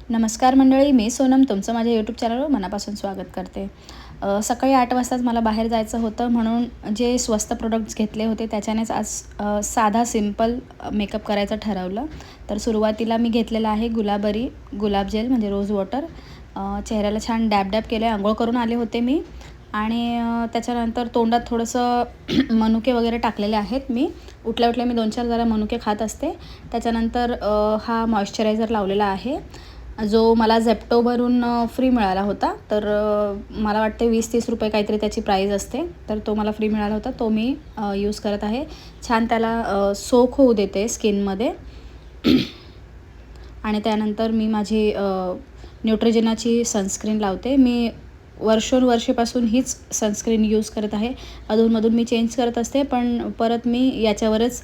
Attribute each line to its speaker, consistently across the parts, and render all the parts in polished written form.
Speaker 1: नमस्कार मंडळी, मी सोनम तुमचं माझ्या यूट्यूब चॅनलवर मनापासून स्वागत करते। सकाळी 8 वाजताच मला बाहेर जायचं होतं, म्हणून जे स्वस्त प्रोडक्ट्स घेतले होते त्याच्यानेच आज साधा सिंपल मेकअप करायचं ठरवलं। तर सुरुवातीला मी घेतलेला आहे गुलाबरी गुलाब जेल म्हणजे रोज वॉटर। चेहऱ्याला छान डॅब डॅब केलं, अंघोळ करून आले होते मी आणि त्याच्यानंतर तोंडात थोडंसं मनुके वगैरे टाकलेले आहेत। मी उठल्या मी 2-4 जरा मनुके खात असते। त्याच्यानंतर हा मॉइश्चरायझर लावलेला आहे जो मला झेप्टोवरून फ्री मिळाला होता। तर मला वाटते 20-30 रुपये काहीतरी त्याची प्राईस असते, तर तो मला फ्री मिळाला होता, तो मी यूज करत आहे। छान त्याला सोक होऊ देते स्किनमध्ये। आणि त्यानंतर मी माझी न्यूट्रोजेनाची सनस्क्रीन लावते। मी वर्षानुवर्षेपासून हीच सनस्क्रीन यूज करत आहे। अधूनमधून मी चेंज करत असते, पण परत मी याच्यावरच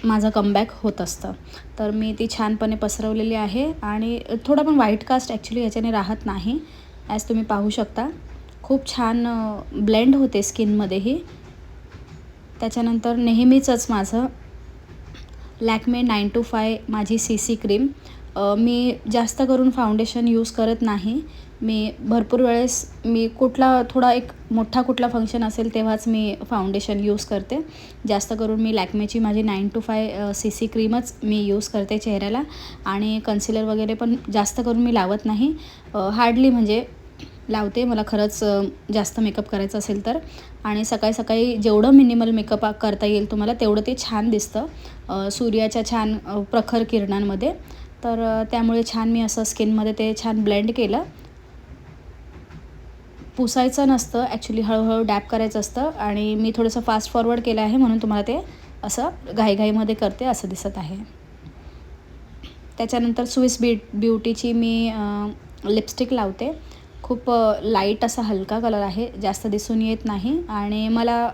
Speaker 1: माझं कमबॅक होत असतं। तर मी ती छानपणे पसरवलेली आहे आणि थोडं पण व्हाईट कास्ट ॲक्च्युली याच्याने राहत नाही, ॲज तुम्ही पाहू शकता। खूप छान ब्लेंड होते स्किनमध्येही। त्याच्यानंतर नेहमीचंच माझं लॅक्मे 9 to 5 माझी CC क्रीम। मी जास्त करून फाउंडेशन यूज करत नाही। मी भरपूर वेळेस मी थोडा एक मोठा फंक्शन असेल तेव्हाच मी फाउंडेशन यूज करते। जास्त करून मी लॅक्मेची माझी 9 to 5 CC क्रीमच मी यूज करते चेहऱ्याला। आणि कन्सिलर वगैरे पण जास्त करून मी लावत नाही, हार्डली म्हणजे लावते मला खरंच जास्त मेकअप करायचं असेल तर। आणि सकाळी जेवढं मिनिमल मेकअप करता येईल तुम्हाला तेवढं ते छान दिसतं सूर्याच्या छान प्रखर किरणांमध्ये। तर त्यामुळे छान मी असं स्किनमध्ये ते छान ब्लेंड केलं। पुसायचं नसतं ॲक्च्युली, हळूहळू डॅब करायचं असतं आणि मी थोडंसं फास्ट फॉरवर्ड केलं आहे, म्हणून तुम्हाला ते असं घाईघाईमध्ये करते असं दिसत आहे। त्याच्यानंतर स्विस ब्युटीची मी लिपस्टिक लावते। खूप लाईट असा हलका कलर आहे, जास्त दिसून येत नाही आणि मला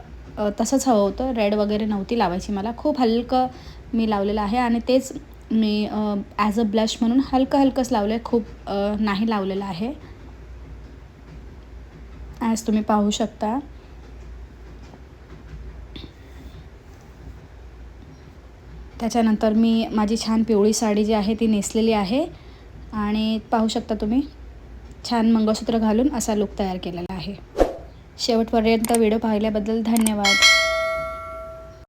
Speaker 1: तसंच हवं होतं, रेड वगैरे नव्हती लावायची मला। खूप हलकं मी लावलेलं आहे आणि तेच मी ॲज अ ब्लश म्हणून हलकंच लावलं आहे, खूप नाही लावलेलं आहे, ॲज तुम्ही पाहू शकता। त्याच्यानंतर मी माझी छान पिवळी साडी जी आहे ती नेसलेली आहे आणि पाहू शकता तुम्ही छान मंगळसूत्र घालून असा लुक तयार केलेला आहे। शेवटपर्यंत व्हिडिओ पाहिल्याबद्दल धन्यवाद।